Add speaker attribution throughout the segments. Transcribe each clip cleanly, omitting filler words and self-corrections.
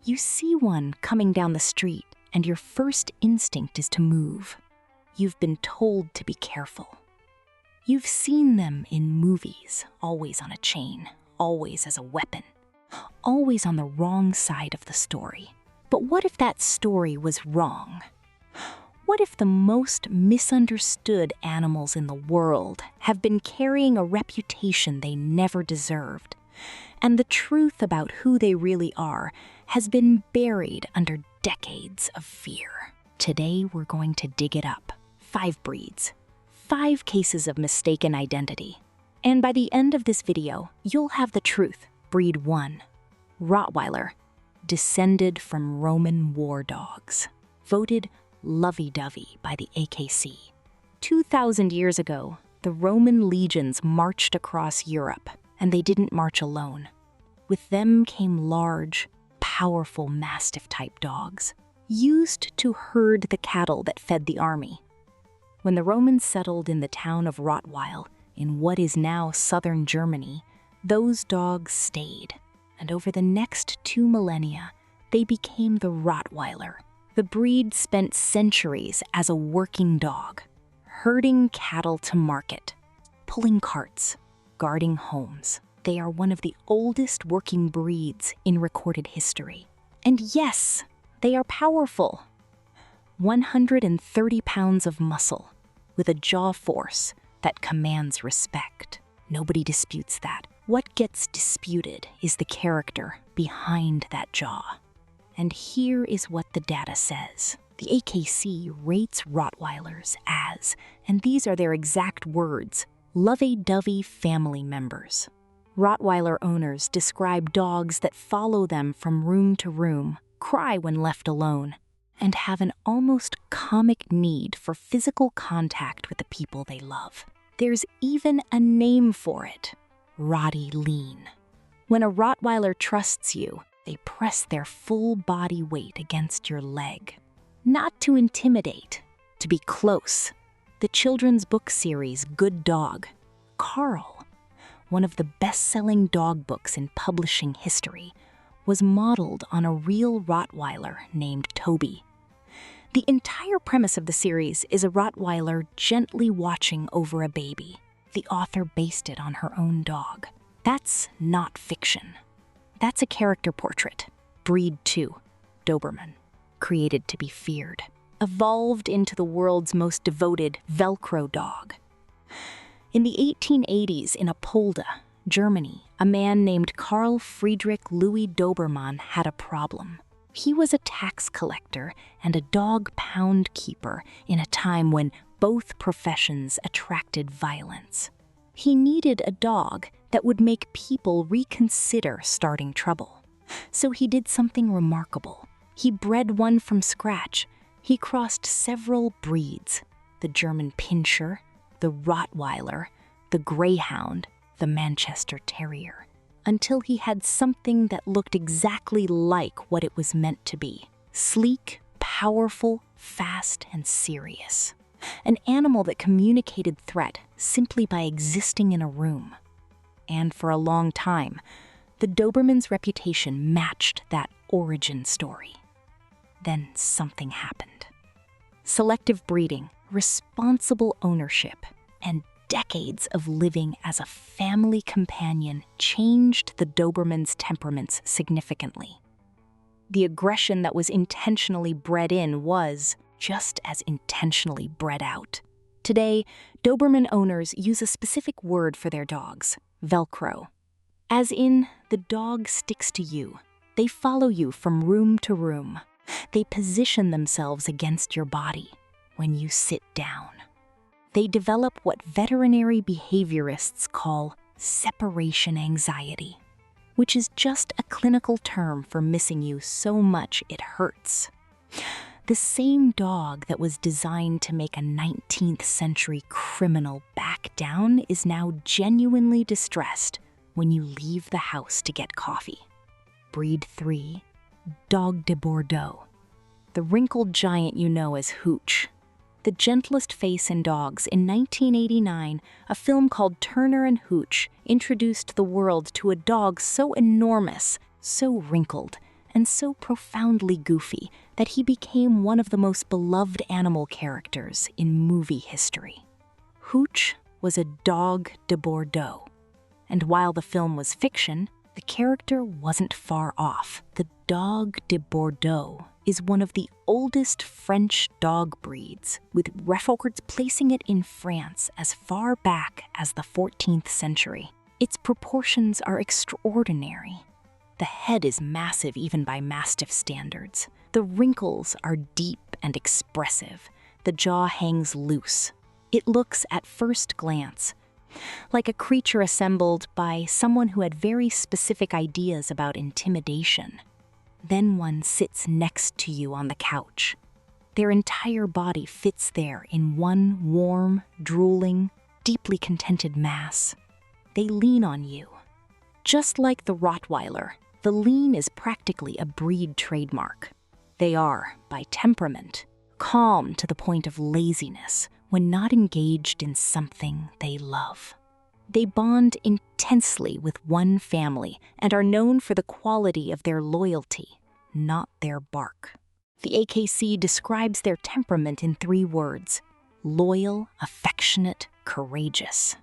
Speaker 1: You see one coming down the street, and your first instinct is to move. You've been told to be careful. You've seen them in movies, always on a chain, always as a weapon, always on the wrong side of the story. But what if that story was wrong? What if the most misunderstood animals in the world have been carrying a reputation they never deserved, and the truth about who they really are has been buried under decades of fear? Today, we're going to dig it up. 5 breeds, 5 cases of mistaken identity. And by the end of this video, you'll have the truth. Breed 1, Rottweiler, descended from Roman war dogs, voted lovey-dovey by the AKC. 2,000 years ago, the Roman legions marched across Europe, and they didn't march alone. With them came large, powerful Mastiff-type dogs, used to herd the cattle that fed the army. When the Romans settled in the town of Rottweil, in what is now southern Germany, those dogs stayed, and over the next 2 millennia, they became the Rottweiler. The breed spent centuries as a working dog, herding cattle to market, pulling carts, guarding homes. They are one of the oldest working breeds in recorded history. And yes, they are powerful. 130 pounds of muscle, with a jaw force that commands respect. Nobody disputes that. What gets disputed is the character behind that jaw. And here is what the data says. The AKC rates Rottweilers as, and these are their exact words, lovey-dovey family members. Rottweiler owners describe dogs that follow them from room to room, cry when left alone, and have an almost comic need for physical contact with the people they love. There's even a name for it, Rotty Lean. When a Rottweiler trusts you, they press their full body weight against your leg. Not to intimidate, to be close. The children's book series Good Dog, Carl, one of the best-selling dog books in publishing history, was modeled on a real Rottweiler named Toby. The entire premise of the series is a Rottweiler gently watching over a baby. The author based it on her own dog. That's not fiction. That's a character portrait. Breed 2, Doberman, created to be feared, evolved into the world's most devoted velcro dog. In the 1880s in Apolda, Germany, a man named Carl Friedrich Louis Doberman had a problem. He was a tax collector and a dog pound keeper in a time when both professions attracted violence. He needed a dog that would make people reconsider starting trouble. So he did something remarkable. He bred one from scratch. He crossed several breeds: the German Pinscher, the Rottweiler, the Greyhound, the Manchester Terrier, until he had something that looked exactly like what it was meant to be. Sleek, powerful, fast, and serious. An animal that communicated threat simply by existing in a room. And for a long time, the Doberman's reputation matched that origin story. Then something happened. Selective breeding, responsible ownership, and decades of living as a family companion changed the Doberman's temperaments significantly. The aggression that was intentionally bred in was just as intentionally bred out. Today, Doberman owners use a specific word for their dogs: velcro. As in, the dog sticks to you. They follow you from room to room. They position themselves against your body when you sit down. They develop what veterinary behaviorists call separation anxiety, which is just a clinical term for missing you so much it hurts. The same dog that was designed to make a 19th century criminal back down is now genuinely distressed when you leave the house to get coffee. Breed 3, Dogue de Bordeaux, the wrinkled giant you know as Hooch. The gentlest face in dogs. In 1989, a film called Turner Hooch introduced the world to a dog so enormous, so wrinkled, and so profoundly goofy that he became one of the most beloved animal characters in movie history. Hooch was a Dogue de Bordeaux, and while the film was fiction, the character wasn't far off. The Dogue de Bordeaux is one of the oldest French dog breeds, with records placing it in France as far back as the 14th century. Its proportions are extraordinary. The head is massive even by Mastiff standards. The wrinkles are deep and expressive. The jaw hangs loose. It looks, at first glance, like a creature assembled by someone who had very specific ideas about intimidation. Then one sits next to you on the couch. Their entire body fits there in one warm, drooling, deeply contented mass. They lean on you. Just like the Rottweiler, the lean is practically a breed trademark. They are, by temperament, calm to the point of laziness when not engaged in something they love. They bond intensely with one family and are known for the quality of their loyalty, not their bark. The AKC describes their temperament in 3 words: loyal, affectionate, courageous.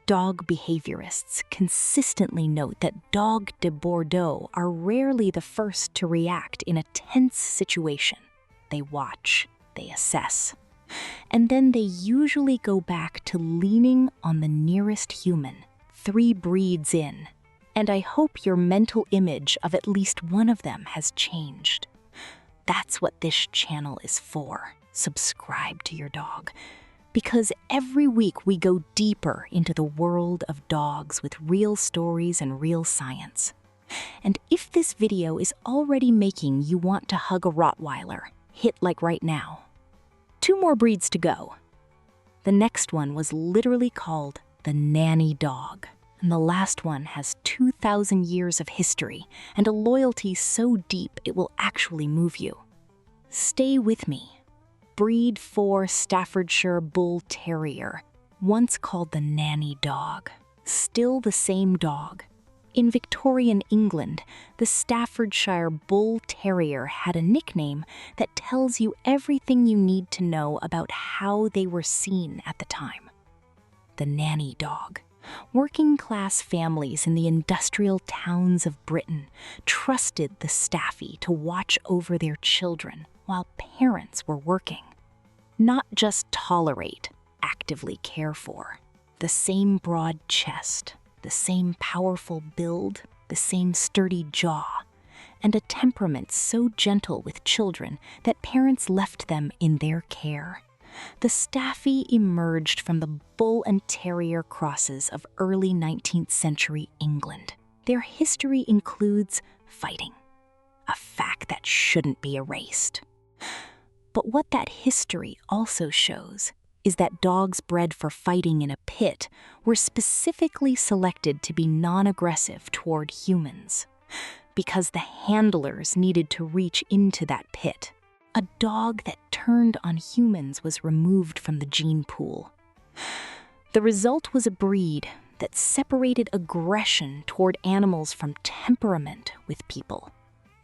Speaker 1: Dog behaviorists consistently note that Dogue de Bordeaux are rarely the first to react in a tense situation. They watch, they assess, and then they usually go back to leaning on the nearest human, 3 breeds in. And I hope your mental image of at least one of them has changed. That's what this channel is for. Subscribe to your dog. Because every week we go deeper into the world of dogs with real stories and real science. And if this video is already making you want to hug a Rottweiler, hit like right now. 2 more breeds to go. The next one was literally called the nanny dog, and the last one has 2,000 years of history and a loyalty so deep it will actually move you. Stay with me. Breed 4 Staffordshire Bull Terrier, once called the nanny dog, still the same dog. In Victorian England, the Staffordshire Bull Terrier had a nickname that tells you everything you need to know about how they were seen at the time. The nanny dog. Working-class families in the industrial towns of Britain trusted the staffy to watch over their children while parents were working. Not just tolerate, actively care for. The same broad chest, the same powerful build, the same sturdy jaw, and a temperament so gentle with children that parents left them in their care. The staffy emerged from the bull and terrier crosses of early 19th century England. Their history includes fighting, a fact that shouldn't be erased. But what that history also shows is that dogs bred for fighting in a pit were specifically selected to be non-aggressive toward humans, because the handlers needed to reach into that pit. A dog that turned on humans was removed from the gene pool. The result was a breed that separated aggression toward animals from temperament with people,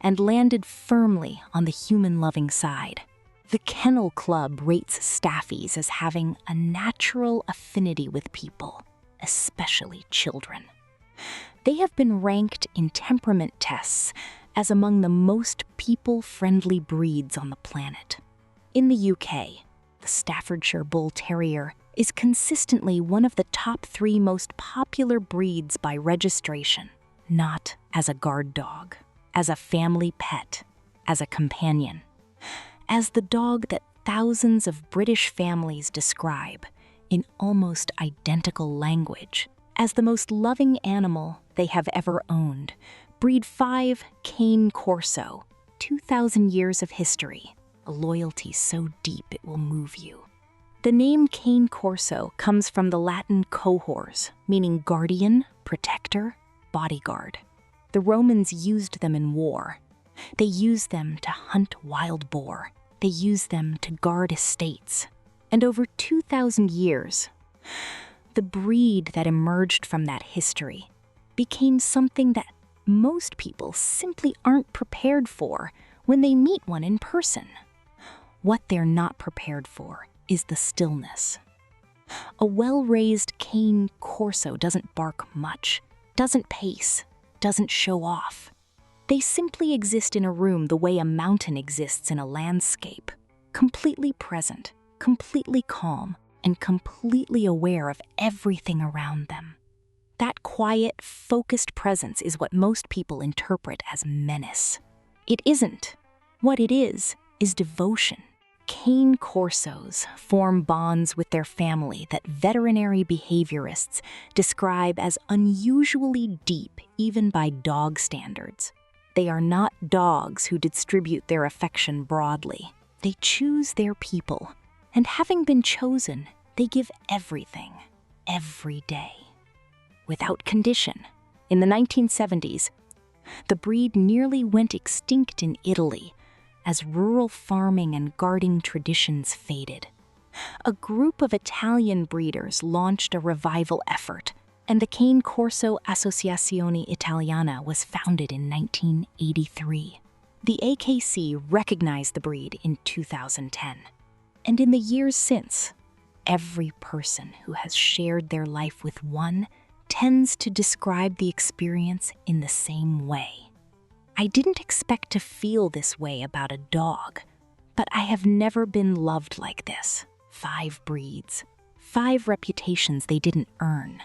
Speaker 1: and landed firmly on the human-loving side. The Kennel Club rates staffies as having a natural affinity with people, especially children. They have been ranked in temperament tests as among the most people-friendly breeds on the planet. In the UK, the Staffordshire Bull Terrier is consistently one of the top 3 most popular breeds by registration, not as a guard dog, as a family pet, as a companion, as the dog that thousands of British families describe in almost identical language as the most loving animal they have ever owned. Breed 5 Cane Corso, 2,000 years of history, a loyalty so deep it will move you. The name Cane Corso comes from the Latin cohors, meaning guardian, protector, bodyguard. The Romans used them in war. They used them to hunt wild boar. They used them to guard estates. And over 2,000 years, the breed that emerged from that history became something that most people simply aren't prepared for when they meet one in person. What they're not prepared for is the stillness. A well-raised cane corso doesn't bark much, doesn't pace, doesn't show off. They simply exist in a room the way a mountain exists in a landscape, completely present, completely calm, and completely aware of everything around them. That quiet, focused presence is what most people interpret as menace. It isn't. What it is devotion. Cane corsos form bonds with their family that veterinary behaviorists describe as unusually deep even by dog standards. They are not dogs who distribute their affection broadly. They choose their people, and having been chosen, they give everything, every day. Without condition. In the 1970s, the breed nearly went extinct in Italy as rural farming and guarding traditions faded. A group of Italian breeders launched a revival effort, and the Cane Corso Associazione Italiana was founded in 1983. The AKC recognized the breed in 2010. And in the years since, every person who has shared their life with one tends to describe the experience in the same way. I didn't expect to feel this way about a dog, but I have never been loved like this. 5 breeds, 5 reputations they didn't earn.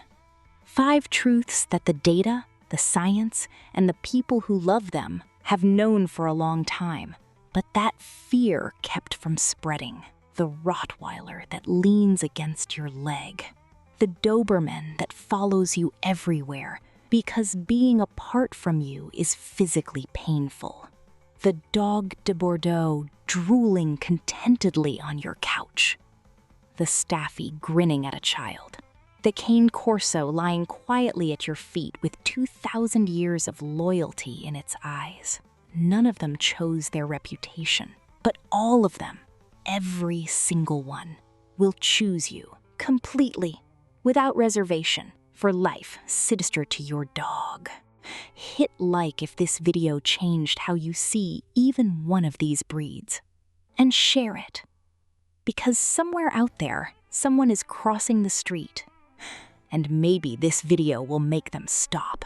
Speaker 1: 5 truths that the data, the science, and the people who love them have known for a long time, but that fear kept from spreading. The Rottweiler that leans against your leg. The Doberman that follows you everywhere because being apart from you is physically painful. The Dogue de Bordeaux drooling contentedly on your couch. The Staffy grinning at a child. The Cane Corso lying quietly at your feet with 2,000 years of loyalty in its eyes. None of them chose their reputation, but all of them, every single one, will choose you completely, without reservation, for life, sinister to your dog. Hit like if this video changed how you see even one of these breeds. And share it. Because somewhere out there, someone is crossing the street. And maybe this video will make them stop.